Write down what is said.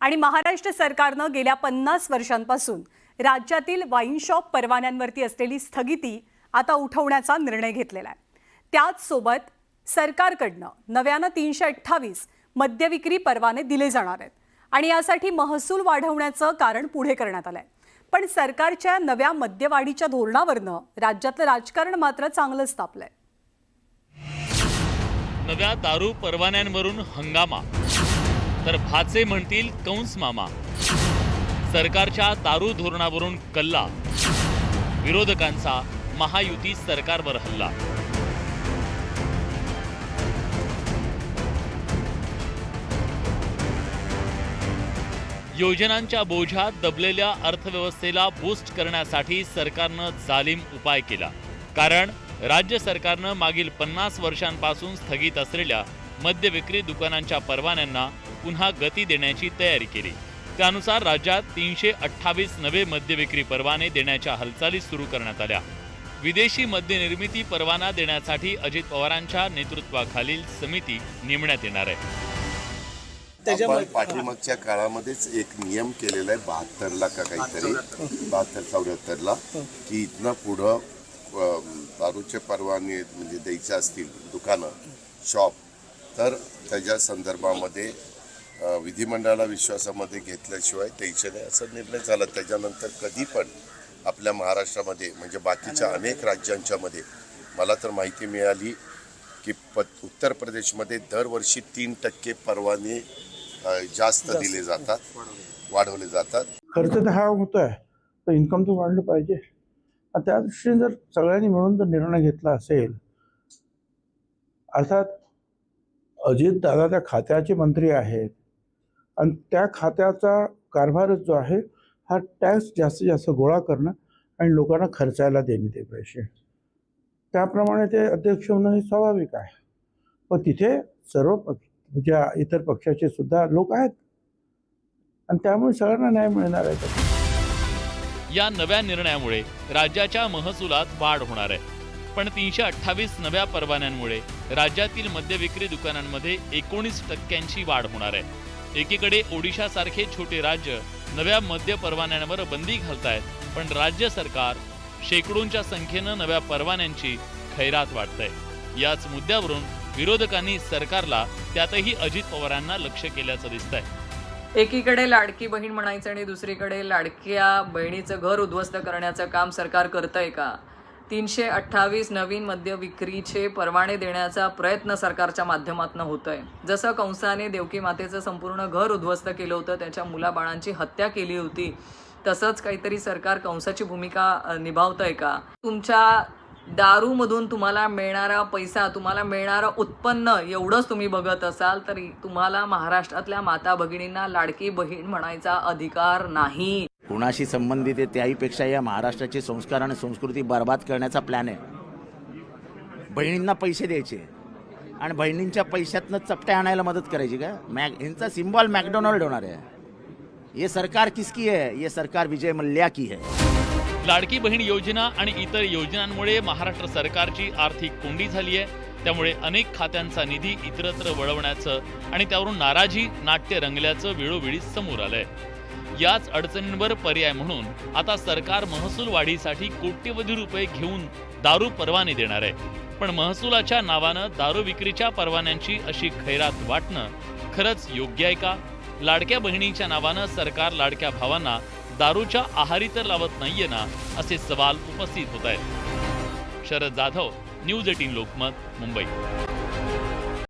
आणि महाराष्ट्र सरकारनं गेल्या 50 वर्षांपासून राज्यातील वाईन शॉप परवान्यांवरती असलेली स्थगिती आता उठवण्याचा निर्णय घेतलेला आहे। त्याच सोबत सरकारकडनं नव्यानं 328 मद्यविक्री परवाने दिले जाणार आहेत आणि यासाठी महसूल वाढवण्याचं कारण पुढे करण्यात आलंय। पण सरकारच्या नव्या मद्यवाढीच्या धोरणावरनं राज्यातलं राजकारण मात्र चांगलंच तापलंय। नव्या दारू परवान्यांवरून हंगामा तर भाचे म्हणतील कंस मामा। सरकारच्या दारू धोरणावरून कल्ला, विरोधकांचा महायुती सरकारवर हल्ला। योजनांच्या बोझ्यात दबलेल्या अर्थव्यवस्थेला बूस्ट करण्यासाठी सरकारनं जालीम उपाय केला। कारण राज्य सरकारनं मागील 50 वर्षांपासून स्थगित असलेल्या मद्य विक्री दुकानांच्या परवान्यांना पुन्हा गती देण्याची तयारी केली। त्यानुसार राज्यात 328 नवे मद्य विक्री परवाने देण्याच्या हालचाली सुरू करण्यात आल्या। विदेशी मद्य निर्मिती परवाना देण्यासाठी अजित पवारांच्या नेतृत्वाखालील समिती नेमण्यात येणार आहे। आपण पाठीमागच्या काळामध्येच एक नियम केलेला आहे 72ला का काहीतरी 72-74ला की इथनं पुढं दारूचे परवाने म्हणजे द्यायचे असतील दुकानं शॉप तर त्याच्या संदर्भामध्ये विधिमंडळाला विश्वासामध्ये घेतल्याशिवाय द्यायचे नाही असा निर्णय झाला। त्याच्यानंतर कधी पण आपल्या महाराष्ट्रामध्ये म्हणजे बाकीच्या अनेक राज्यांच्या मध्ये मला तर माहिती मिळाली की उत्तर प्रदेशमध्ये दरवर्षी 3% परवाने जास्त दिले जातात, वाढवले जातात। खर्च तर हा होतोय तर इन्कम तर वाढलं पाहिजे। त्या दृष्टीने जर सगळ्यांनी मिळून जर निर्णय घेतला असेल, अर्थात अजित दादा त्या खात्याचे मंत्री आहेत आणि त्या खात्याचा कारभारच जो आहे हा टॅक्स जास्तीत जास्त गोळा करणं आणि लोकांना खर्चायला देणे ते पैसे, त्याप्रमाणे ते अध्यक्ष होणं हे स्वाभाविक आहे। पण तिथे सर्व ज्या इतर पक्षाचे सुद्धा लोक आहेत आणि त्यामुळे सगळ्यांना न्याय मिळणार आहे। या नव्या निर्णयामुळे राज्याच्या महसुलात वाढ होणार आहे। पण 328 नव्या परवान्यांमुळे राज्यातील मद्य विक्री दुकानांमध्ये 19% वाढ होणार आहे। एकीकडे ओडिशासारखे छोटे राज्य नव्या मद्य परवान्यांवर बंदी घालतायत, पण राज्य सरकार शेकडोंच्या संख्येनं नव्या परवान्यांची खैरात वाटतंय। याच मुद्द्यावरून विरोधकांनी सरकारला, त्यातही अजित पवारांना लक्ष केल्याचं दिसतंय। एकीकडे लाडकी बहीण म्हणायचं आणि दुसरीकडे लाडक्या बहिणीचं घर उद्ध्वस्त करण्याचं काम सरकार करतंय का? 328 नवीन मद्य विक्रीचे परवाने देण्याचा प्रयत्न सरकारच्या माध्यमातून होतोय। जसं कंसाने देवकी मातेचं संपूर्ण घर उद्ध्वस्त केलं होतं, त्याच्या मुलाबाळांची हत्या केली होती, तसंच काहीतरी सरकार कंसाची भूमिका निभावतंय का? तुमच्या दारूमधून तुम्हाला मिळणारा पैसा, तुम्हाला मिळणारं उत्पन्न एवढंच तुम्ही बघत असाल तरी तुम्हाला महाराष्ट्रातल्या माता भगिनींना लाडकी बहीण म्हणायचा अधिकार नाही। कुणाशी संबंधित आहे त्याहीपेक्षा या महाराष्ट्राचे संस्कार आणि संस्कृती बर्बाद करण्याचा प्लॅन आहे। बहिणींना पैसे द्यायचे आणि बहिणींच्या पैशातनं चपट्या आणायला मदत करायची का? ह्यांचा सिम्बॉल मॅकडोनाल्ड होणार आहे। ये सरकार किसकी है? ये सरकार विजय मल्ल्या की है। लाडकी बहीण योजना आणि इतर योजनांमुळे महाराष्ट्र सरकारची आर्थिक कोंडी झाली आहे। त्यामुळे अनेक खात्यांचा निधी इतरत्र वळवण्याचं आणि त्यावरून नाराजी नाट्य रंगल्याचं वेळोवेळी समोर आलंय। याच अडचणींवर पर्याय म्हणून आता सरकार महसूल वाढीसाठी कोट्यवधी रुपये घेऊन दारू परवाने देणार आहे। पण महसुलाच्या नावानं दारू विक्रीच्या परवान्यांची अशी खैरात वाटणं खरंच योग्य आहे का? लाडक्या बहिणीच्या नावानं सरकार लाडक्या भावांना दारूच्या आहारी तर लावत नाहीये ना, असे सवाल उपस्थित होत आहेत। शरद जाधव, न्यूज 18 लोकमत, मुंबई।